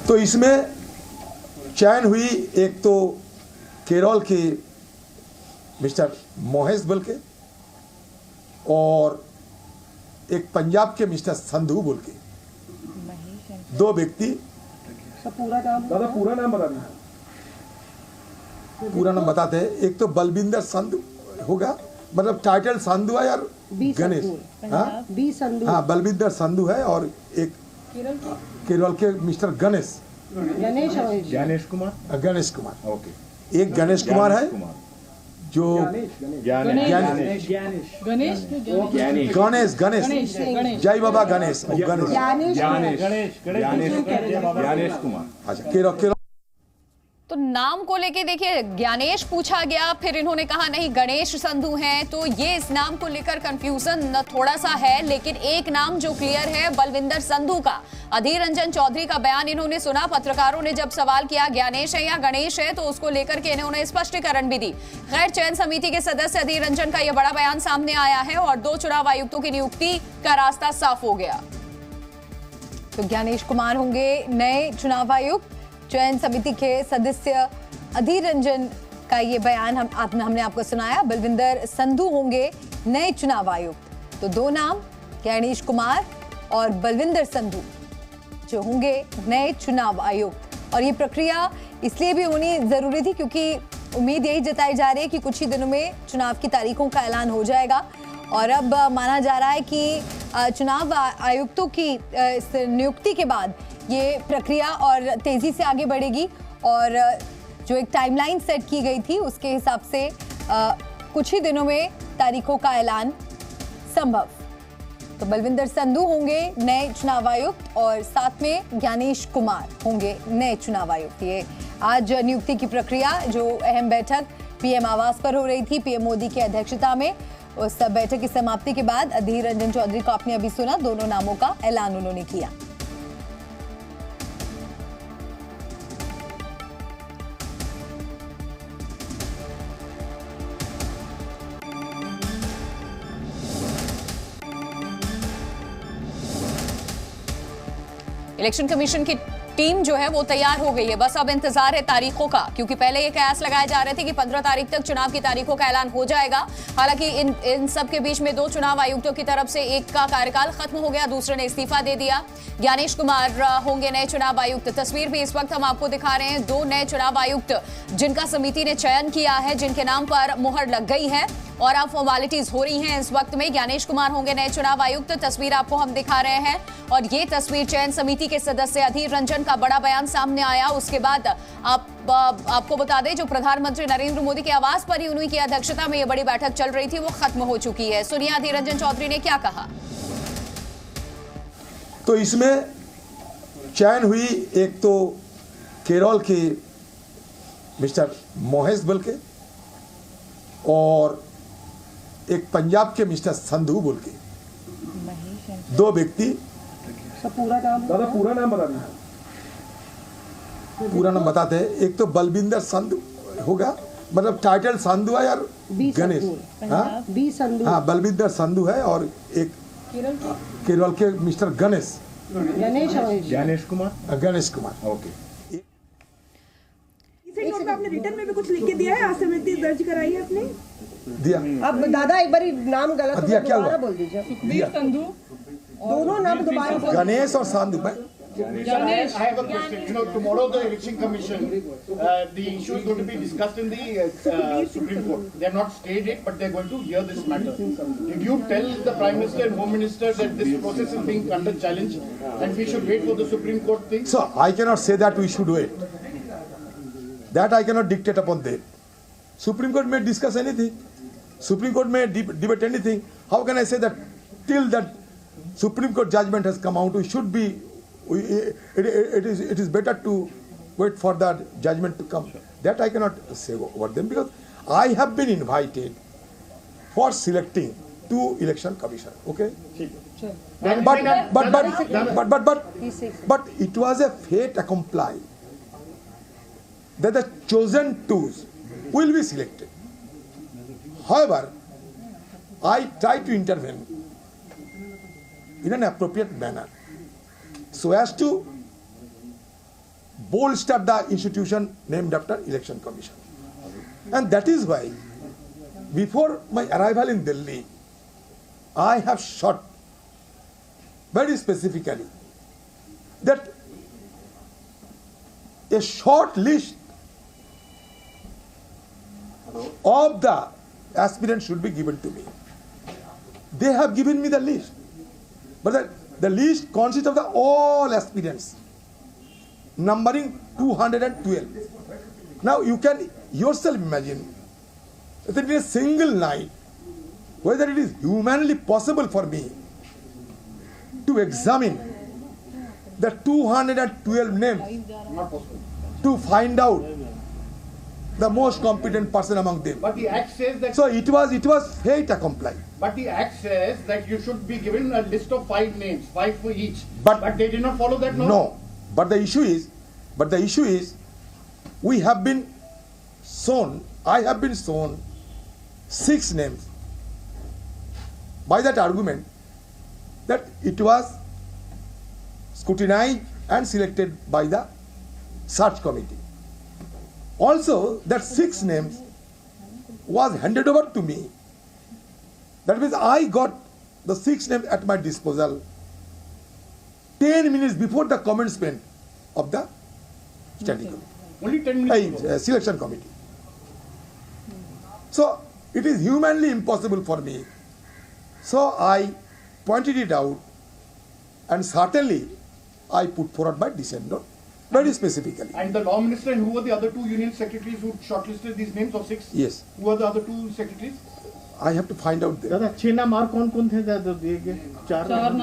तो इसमें चयन हुई एक तो केरल के मिस्टर मोहेश बोल के और एक पंजाब के मिस्टर संधू बोल के दो व्यक्ति। पूरा नाम दादा, पूरा नाम बता दें। पूरा नाम बताते हैं। एक तो बलविंदर संधू होगा, मतलब टाइटल संधू है और गणेश, हाँ बलविंदर संधू है और एक केरल के मिस्टर गणेश कुमार ओके, एक गणेश कुमार है जो गणेश जय बाबा गणेश कुमार। अच्छा केरल तो नाम को लेके देखिए ज्ञानेश पूछा गया, फिर इन्होंने कहा नहीं गणेश संधू हैं, तो ये इस नाम को लेकर कंफ्यूजन थोड़ा सा है। लेकिन एक नाम जो क्लियर है बलविंदर संधू का। अधीर रंजन चौधरी का बयान इन्होंने सुना, पत्रकारों ने जब सवाल किया ज्ञानेश है या गणेश है, तो उसको लेकर के इन्होंने स्पष्टीकरण भी दी। खैर चयन समिति के सदस्य अधीर रंजन का यह बड़ा बयान सामने आया है और 2 चुनाव आयुक्तों की नियुक्ति का रास्ता साफ हो गया। तो ज्ञानेश कुमार होंगे नए चुनाव आयुक्त। चयन समिति के सदस्य अधीर रंजन का ये बयान हमने आपको सुनाया। बलविंदर संधू होंगे नए चुनाव आयुक्त। तो 2 नाम ज्ञानेश कुमार और बलविंदर संधू जो होंगे नए चुनाव आयुक्त। और ये प्रक्रिया इसलिए भी होनी जरूरी थी क्योंकि उम्मीद यही जताई जा रही है कि कुछ ही दिनों में चुनाव की तारीखों का ऐलान हो जाएगा। और अब माना जा रहा है कि चुनाव आयुक्तों की इस नियुक्ति के बाद ये प्रक्रिया और तेजी से आगे बढ़ेगी और जो एक टाइमलाइन सेट की गई थी उसके हिसाब से कुछ ही दिनों में तारीखों का ऐलान संभव। तो बलविंदर संधू होंगे नए चुनाव आयुक्त और साथ में ज्ञानेश कुमार होंगे नए चुनाव आयुक्त। ये आज नियुक्ति की प्रक्रिया जो अहम बैठक पीएम आवास पर हो रही थी पीएम मोदी की अध्यक्षता में, उस बैठक की समाप्ति के बाद अधीर रंजन चौधरी को आपने अभी सुना, दोनों नामों का ऐलान उन्होंने किया। इलेक्शन कमीशन की टीम जो है वो तैयार हो गई है, बस अब इंतजार है तारीखों का, क्योंकि पहले ये कयास लगाए जा रहे थे कि 15 तारीख तक चुनाव की तारीखों का ऐलान हो जाएगा। हालांकि इन सब के बीच में 2 चुनाव आयुक्तों की तरफ से एक का कार्यकाल खत्म हो गया, दूसरे ने इस्तीफा दे दिया। ज्ञानेश कुमार होंगे नए चुनाव आयुक्त। तस्वीर भी इस वक्त हम आपको दिखा रहे हैं, 2 नए चुनाव आयुक्त जिनका समिति ने चयन किया है, जिनके नाम पर मुहर लग गई है और अब फॉर्मेलिटीज हो रही हैं इस वक्त में। ज्ञानेश कुमार होंगे नए चुनाव आयुक्त, तस्वीर आपको हम दिखा रहे हैं। और ये तस्वीर चयन समिति के सदस्य अधीर रंजन का बड़ा बयान सामने आया। उसके बाद आपको बता दें जो प्रधानमंत्री नरेंद्र मोदी के आवास पर ही उन्हीं की अध्यक्षता में ये बड़ी बैठक चल रही थी वो खत्म हो चुकी है। सुनिए अधीर रंजन चौधरी ने क्या कहा। तो इसमें चयन हुई एक तो केरल के मिस्टर मोहेश बोल के और एक पंजाब के मिस्टर संधू बोल के दो व्यक्ति। पूरा नाम दादा, पूरा नाम बता दें। पूरा नाम बताते हैं। एक तो बलविंदर संधू होगा, मतलब टाइटल संधू है और गणेश, हाँ बलविंदर संधू है और एक केरल के मिस्टर गणेश कुमार ओके। आपने रिटर्न में भी कुछ लिख के दिया है, असहमति दर्ज कराई है आपने दिया। अब दादा एक बार नाम गलत दिया, क्या हुआ? बोल दीजिए। सुखबीर संधू दोनों नाम दोबारा गणेश और Sandhu. I have a question. You know, tomorrow the election commission, the issue is going to be discussed in the Supreme Court. They have not stayed it, but they are going to hear this matter. Did you tell the Prime Minister and Home Minister that this process is being under challenge and we should wait for the Supreme Court thing? So I cannot say that we should wait. That I cannot dictate upon them. Supreme Court may discuss anything. Supreme Court may debate anything. How can I say that till that Supreme Court judgment has come out, we should be. It is better to wait for that judgment to come. That I cannot say over them because I have been invited for selecting 2 election commission. Okay. But it was a fait accompli that the chosen 2s will be selected. However, I try to intervene in an appropriate manner so as to bolster the institution named after Election Commission. And that is why, before my arrival in Delhi, I have shot very specifically that a short list of the aspirants should be given to me. They have given me the list, but the list consists of the all aspirants, numbering 212. Now you can yourself imagine that in a single night, whether it is humanly possible for me to examine the 212 names to find out the most competent person among them. But the Act says that. So it was fate accomplished. But the Act says that you should be given a list of 5 names, 5 for each. But they did not follow that. No. But the issue is, we have been shown. I have been shown 6 names. By that argument, that it was scrutinized and selected by the search committee. Also, that 6 names was handed over to me. That means I got the 6 names at my disposal 10 minutes before the commencement of the study committee. Only 10 minutes. Selection committee. So it is humanly impossible for me. So I pointed it out, and certainly I put forward my dissent note very specifically. And the law minister, and who were the other 2 union secretaries who shortlisted these names of 6? Yes. Who were the other 2 secretaries? I have to find out there. दादा 6 नाम और कौन-कौन थे दादा दिए गए? 4 नाम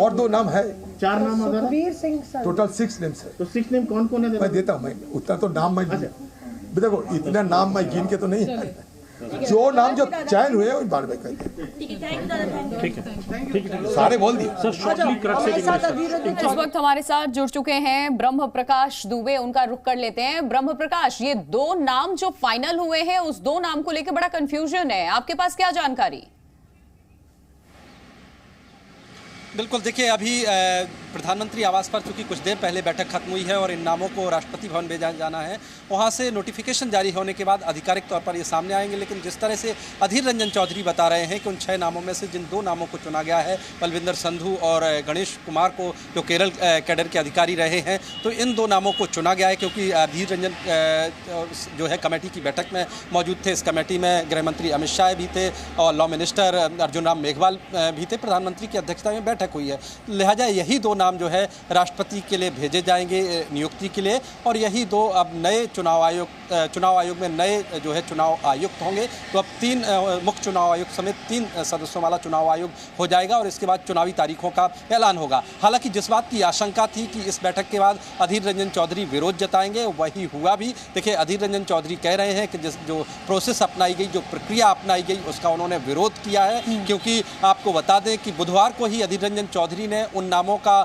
और 2 नाम है. 4 नाम दादा Sukhbir Singh sir. Total 6 names है. तो 6 नेम कौन-कौन है मैं दादा? देता हूँ, मैं उतना तो नाम मैं देखो इतना नाम मैं गिन के तो नहीं है. जो नाम जो चयन हुए उन बार में कहते हैं. सारे बोल दिए. इस वक्त हमारे साथ जुड़ चुके हैं ब्रह्म प्रकाश दुबे, उनका रुख कर लेते हैं. ब्रह्म प्रकाश, ये 2 नाम जो फाइनल हुए हैं, उस 2 नाम को लेकर बड़ा कंफ्यूजन है, आपके पास क्या जानकारी? बिल्कुल, देखिए अभी प्रधानमंत्री आवास पर चूंकि कुछ देर पहले बैठक खत्म हुई है और इन नामों को राष्ट्रपति भवन भेजा जाना है, वहां से नोटिफिकेशन जारी होने के बाद आधिकारिक तौर पर ये सामने आएंगे. लेकिन जिस तरह से अधीर रंजन चौधरी बता रहे हैं कि उन 6 नामों में से जिन 2 नामों को चुना गया है, बलविंदर संधू और गणेश कुमार को, जो केरल कैडर के अधिकारी रहे हैं, तो इन 2 नामों को चुना गया है क्योंकि अधीर रंजन जो है कमेटी की बैठक में मौजूद थे. इस कमेटी में गृह मंत्री अमित शाह भी थे और लॉ मिनिस्टर अर्जुन राम मेघवाल भी थे. प्रधानमंत्री की अध्यक्षता में बैठक हुई है, लिहाजा यही 2 नाम जो है राष्ट्रपति के लिए भेजे जाएंगे नियुक्ति के लिए, और यही 2 अब नए चुनाव आयोग में नए जो है चुनाव आयुक्त होंगे. तो अब 3 मुख्य चुनाव आयुक्त समेत 3 सदस्यों वाला चुनाव आयोग हो जाएगा और इसके बाद चुनावी तारीखों का ऐलान होगा. हालांकि जिस बात की आशंका थी कि इस बैठक के बाद अधीर रंजन चौधरी विरोध जताएंगे, वही हुआ भी. देखिए, अधीर रंजन चौधरी कह रहे हैं कि जो प्रोसेस अपनाई गई, जो प्रक्रिया अपनाई गई, उसका उन्होंने विरोध किया है. क्योंकि आपको बता दें कि बुधवार को ही अधीर रंजन चौधरी ने उन नामों का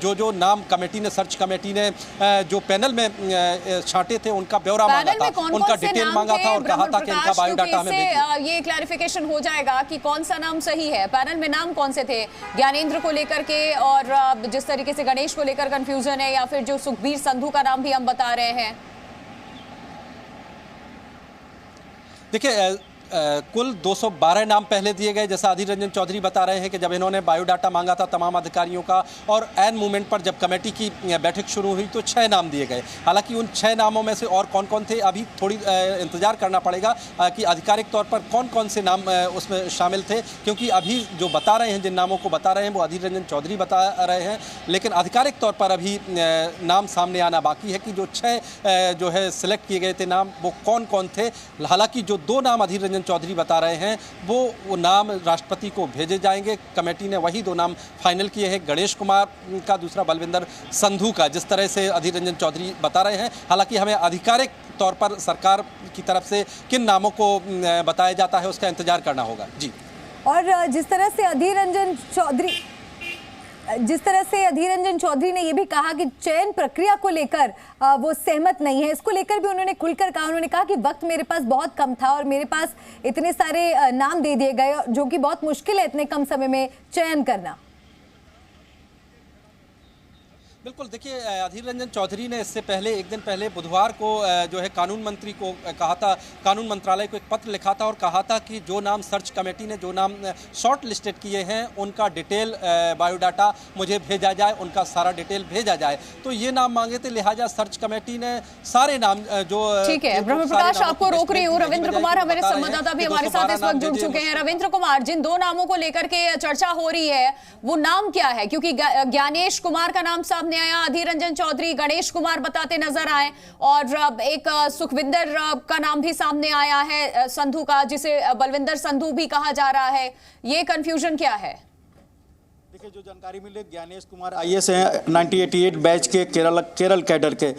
जो नाम कमेटी ने, सर्च कमेटी ने जो पैनल में छांटे थे, उनका ब्यौरा मांगा था, उनका डिटेल मांगा था और कहा था कि इनका बायोडाटा हमें भेजिए. ये क्लैरिफिकेशन हो जाएगा कि कौन सा नाम सही है. पैनल में नाम कौन से थे? ज्ञानेंद्र को लेकर के, और जिस तरीके से गणेश को लेकर कंफ्यूजन है, या फिर जो सुखबीर संधू का नाम भी हम बता रहे हैं? देखिए, कुल 212 नाम पहले दिए गए, जैसा अधीर रंजन चौधरी बता रहे हैं कि जब इन्होंने बायोडाटा मांगा था तमाम अधिकारियों का, और एन मूवमेंट पर जब कमेटी की बैठक शुरू हुई तो 6 नाम दिए गए. हालांकि उन 6 नामों में से और कौन कौन थे, अभी थोड़ी इंतजार करना पड़ेगा कि आधिकारिक तौर पर कौन कौन से नाम उसमें शामिल थे, क्योंकि अभी जो बता रहे हैं, जिन नामों को बता रहे हैं, वो अधीर रंजन चौधरी बता रहे हैं. लेकिन आधिकारिक तौर पर अभी नाम सामने आना बाकी है कि जो 6 जो है सिलेक्ट किए गए थे नाम, वो कौन कौन थे. हालांकि जो 2 नाम अधीर रंजन चौधरी बता रहे हैं, वो नाम राष्ट्रपति को भेजे जाएंगे. कमेटी ने वही 2 नाम फाइनल किए हैं, गणेश कुमार का, दूसरा बलविंदर संधू का, जिस तरह से अधीर रंजन चौधरी बता रहे हैं. हालांकि हमें आधिकारिक तौर पर सरकार की तरफ से किन नामों को बताया जाता है उसका इंतजार करना होगा. जी. और जिस तरह से अधीर रंजन चौधरी ने यह भी कहा कि चयन प्रक्रिया को लेकर वो सहमत नहीं है, इसको लेकर भी उन्होंने खुलकर कहा. उन्होंने कहा कि वक्त मेरे पास बहुत कम था और मेरे पास इतने सारे नाम दे दिए गए, जो कि बहुत मुश्किल है इतने कम समय में चयन करना. बिल्कुल, देखिए अधीर रंजन चौधरी ने इससे पहले एक दिन पहले बुधवार को जो है कानून मंत्री को कहा था, कानून मंत्रालय को एक पत्र लिखा था और कहा था कि जो नाम सर्च कमेटी ने जो नाम शॉर्ट लिस्टेड किए हैं उनका डिटेल बायोडाटा मुझे भेजा जाए, उनका सारा डिटेल भेजा जाए। तो ये नाम मांगे थे, लिहाजा सर्च कमेटी ने सारे नाम जो ठीक है। ब्रह्म प्रकाश, आपको रोक रही हूँ। रविंद्र कुमार हमारे संवाददाता भी हमारे साथ इस वक्त जुड़ चुके हैं। रविंद्र कुमार, जिन दो नामों को लेकर के चर्चा हो रही है वो नाम क्या है? क्योंकि ज्ञानेश कुमार का नाम सामने आया, अधीर रंजन चौधरी, गणेश कुमार बताते नजर आए और एक सुखविंदर का नाम भी सामने आया है संधू का, जिसे बलविंदर संधू भी कहा जा रहा है। ये कंफ्यूजन क्या है? देखिए, जो जानकारी मिली, ज्ञानेश कुमार आईएएस हैं 1988 बैच के, केरल कैडर के,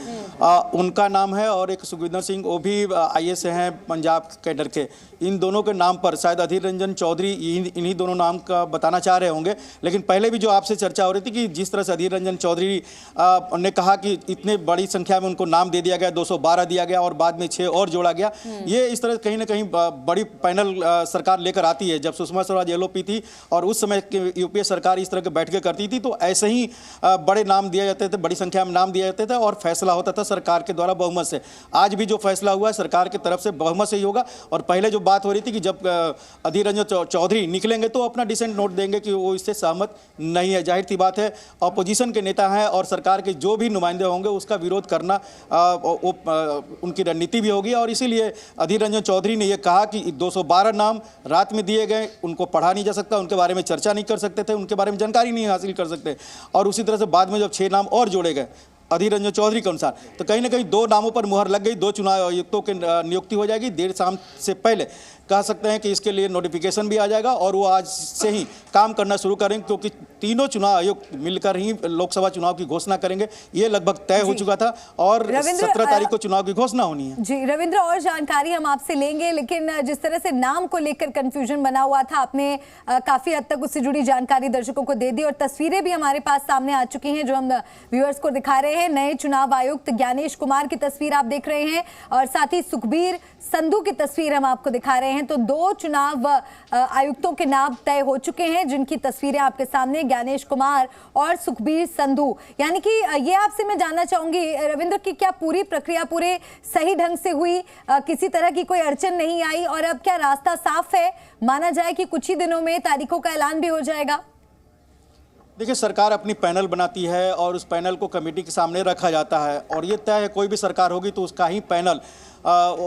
उनका नाम है, और एक सुखविंदर सिंह वो भी आईएएस हैं पंजाब कैडर के। इन दोनों के नाम पर शायद अधीर रंजन चौधरी इन्हीं दोनों नाम का बताना चाह रहे होंगे। लेकिन पहले भी जो आपसे चर्चा हो रही थी कि जिस तरह से अधीर रंजन चौधरी ने कहा कि इतने बड़ी संख्या में उनको नाम दे दिया गया, 212 दिया गया और बाद में 6 और जोड़ा गया, ये इस तरह कहीं ना कहीं बड़ी पैनल सरकार लेकर आती है। जब सुषमा स्वराज एलओपी थी और उस समय यूपीए सरकार इस तरह के बैठकें करती थी तो ऐसे ही बड़े नाम दिए जाते थे, बड़ी संख्या में नाम दिए जाते थे और फैसला होता था सरकार के द्वारा बहुमत से। आज भी जो फैसला हुआ है सरकार की तरफ से बहुमत से ही होगा। और पहले जो बात हो रही थी कि जब अधीर रंजन चौधरी निकलेंगे तो अपना डिसेंट नोट देंगे कि वो इससे सहमत नहीं है। जाहिर सी बात है, अपोजिशन के नेता हैं और सरकार के जो भी नुमाइंदे होंगे उसका विरोध करना उनकी रणनीति भी होगी। और इसीलिए अधीर रंजन चौधरी ने यह कहा कि 212 नाम रात में दिए गए, उनको पढ़ा नहीं जा सकता, उनके बारे में चर्चा नहीं कर सकते थे, उनके बारे में जानकारी नहीं हासिल कर सकते। और उसी तरह से बाद में जब 6 नाम और जोड़े गए अधीर रंजन चौधरी के अनुसार, तो कहीं ना कहीं 2 नामों पर मुहर लग गई, 2 चुनाव आयुक्तों की नियुक्ति हो जाएगी। देर शाम से पहले कह सकते हैं कि इसके लिए नोटिफिकेशन भी आ जाएगा और वो आज से ही काम करना शुरू करेंगे, क्योंकि तीनों चुनाव आयुक्त मिलकर ही लोकसभा चुनाव की घोषणा करेंगे। ये लगभग तय हो चुका था और 17 तारीख को चुनाव की घोषणा होनी है। जी रविंद्र, और जानकारी हम आपसे लेंगे, लेकिन जिस तरह से नाम को लेकर कंफ्यूजन बना हुआ था, आपने काफी हद तक उससे जुड़ी जानकारी दर्शकों को दे दी और तस्वीरें भी हमारे पास सामने आ चुकी हैं जो हम व्यूअर्स को दिखा रहे हैं। नए चुनाव आयुक्त ज्ञानेश कुमार की तस्वीर आप देख रहे हैं और साथ ही सुखबीर संधू की तस्वीर हम आपको दिखा रहे हैं। तो 2 चुनाव आयुक्तों के नाम तय हो चुके हैं जिनकी तस्वीरें आपके सामने, ज्ञानेश कुमार और सुखबीर संधू। यानी कि ये आपसे मैं जानना चाहूंगी रविंद्र कि क्या पूरी प्रक्रिया पूरे सही ढंग से हुई, किसी तरह की कोई अड़चन नहीं आई और अब क्या रास्ता साफ है, माना जाए कि कुछ ही दिनों में तारीखों का ऐलान भी हो जाएगा? देखिए, सरकार अपनी पैनल बनाती है और उस पैनल को कमेटी के सामने रखा जाता है और ये तय है कोई भी सरकार होगी तो उसका ही पैनल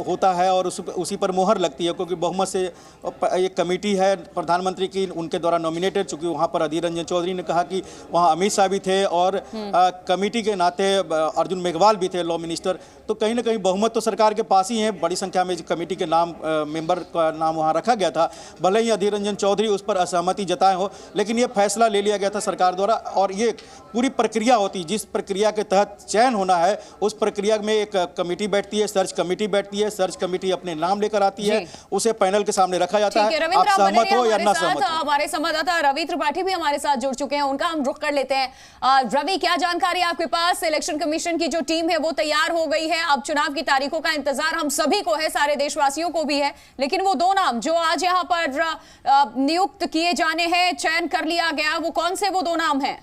होता है और उसी पर मोहर लगती है, क्योंकि बहुमत से एक कमेटी है प्रधानमंत्री की, उनके द्वारा नॉमिनेटेड। चूँकि वहाँ पर अधीर रंजन चौधरी ने कहा कि वहाँ अमित शाह भी थे और कमेटी के नाते अर्जुन मेघवाल भी थे, लॉ मिनिस्टर। तो कहीं ना कहीं बहुमत तो सरकार के पास ही है। बड़ी संख्या में कमेटी के नाम मेंबर का नाम वहाँ रखा गया था। भले ही अधीर रंजन चौधरी उस पर असहमति जताए हो, लेकिन ये फैसला ले लिया गया था सरकार द्वारा। और ये पूरी प्रक्रिया होती, जिस प्रक्रिया के तहत चयन होना है उस प्रक्रिया में एक कमेटी बैठती है, सर्च कमेटी बैठती है, सर्च कमेटी अपने नाम लेकर आती है, उसे पैनल के सामने रखा जाता है। आप सहमत हो या ना सहमत हो। हमारे संवाददाता रवि त्रिपाठी भी हमारे साथ जुड़ चुके हैं, उनका हम रुख कर लेते हैं। रवि, क्या जानकारी आपके पास? इलेक्शन कमीशन की जो टीम है वो तैयार हो गई है, अब चुनाव की तारीखों का इंतजार हम सभी को है, सारे देशवासियों को भी है, लेकिन वो 2 नाम जो आज यहाँ पर नियुक्त किए जाने हैं, चयन कर लिया गया, वो कौन से वो 2 नाम हैं?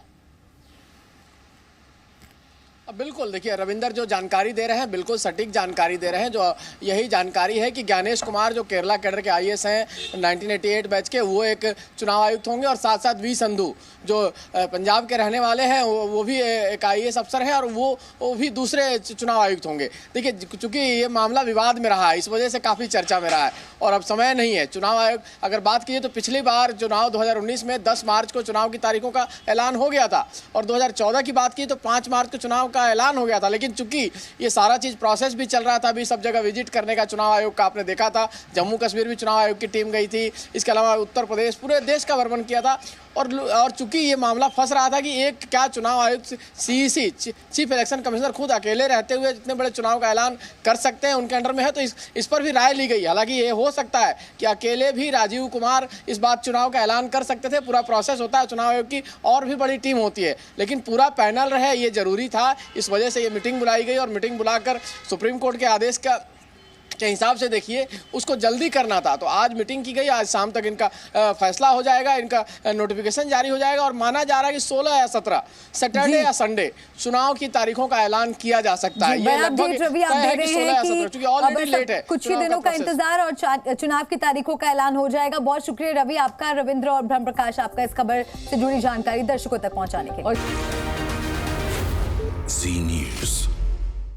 बिल्कुल, देखिए रविंदर जो जानकारी दे रहे हैं बिल्कुल सटीक जानकारी दे रहे हैं। जो यही जानकारी है कि ज्ञानेश कुमार जो केरला कैडर के आईएएस हैं 1988 बैच के, वो एक चुनाव आयुक्त होंगे और साथ साथ वी संधू जो पंजाब के रहने वाले हैं वो भी एक आईएएस अफसर हैं और वो भी दूसरे चुनाव आयुक्त होंगे। देखिए, चूंकि ये मामला विवाद में रहा है, इस वजह से काफ़ी चर्चा में रहा है और अब समय नहीं है। चुनाव आयोग अगर बात कीजिए तो पिछली बार चुनाव 2019 में 10 मार्च को चुनाव की तारीखों का ऐलान हो गया था और 2014 की बात की तो 5 मार्च को चुनाव का ऐलान हो गया था। लेकिन चूंकि ये सारा चीज प्रोसेस भी चल रहा था, अभी सब जगह विजिट करने का चुनाव आयोग का आपने देखा था, जम्मू कश्मीर भी चुनाव आयोग की टीम गई थी, इसके अलावा उत्तर प्रदेश, पूरे देश का भ्रमण किया था। और चूंकि ये मामला फंस रहा था कि एक क्या चुनाव आयुक्त सीईसी चीफ इलेक्शन कमिश्नर खुद अकेले रहते हुए जितने बड़े चुनाव का ऐलान कर सकते हैं, उनके अंडर में है, तो इस पर भी राय ली गई। हालांकि ये हो सकता है कि अकेले भी राजीव कुमार इस बात चुनाव का ऐलान कर सकते थे, पूरा प्रोसेस होता है चुनाव आयोग की और भी बड़ी टीम होती है, लेकिन पूरा पैनल रहे ये जरूरी था। इस वजह से ये मीटिंग बुलाई गई और मीटिंग बुलाकर सुप्रीम कोर्ट के आदेश का के हिसाब से देखिए उसको जल्दी करना था। तो आज मीटिंग की गई, आज शाम तक इनका फैसला हो जाएगा, इनका नोटिफिकेशन जारी हो जाएगा और माना जा रहा है कि 16 या 17 सैटरडे या संडे चुनाव की तारीखों का ऐलान किया जा सकता है। ये लगभग रवि आप दे रहे हैं कि ऑलरेडी लेट है, कुछ ही दिनों का इंतजार और चुनाव की तारीखों का ऐलान हो जाएगा। बहुत शुक्रिया रवि आपका, रविंद्र और ब्रह्म प्रकाश आपका इस खबर से जुड़ी जानकारी दर्शकों तक पहुंचाने के लिए। जी न्यूज़।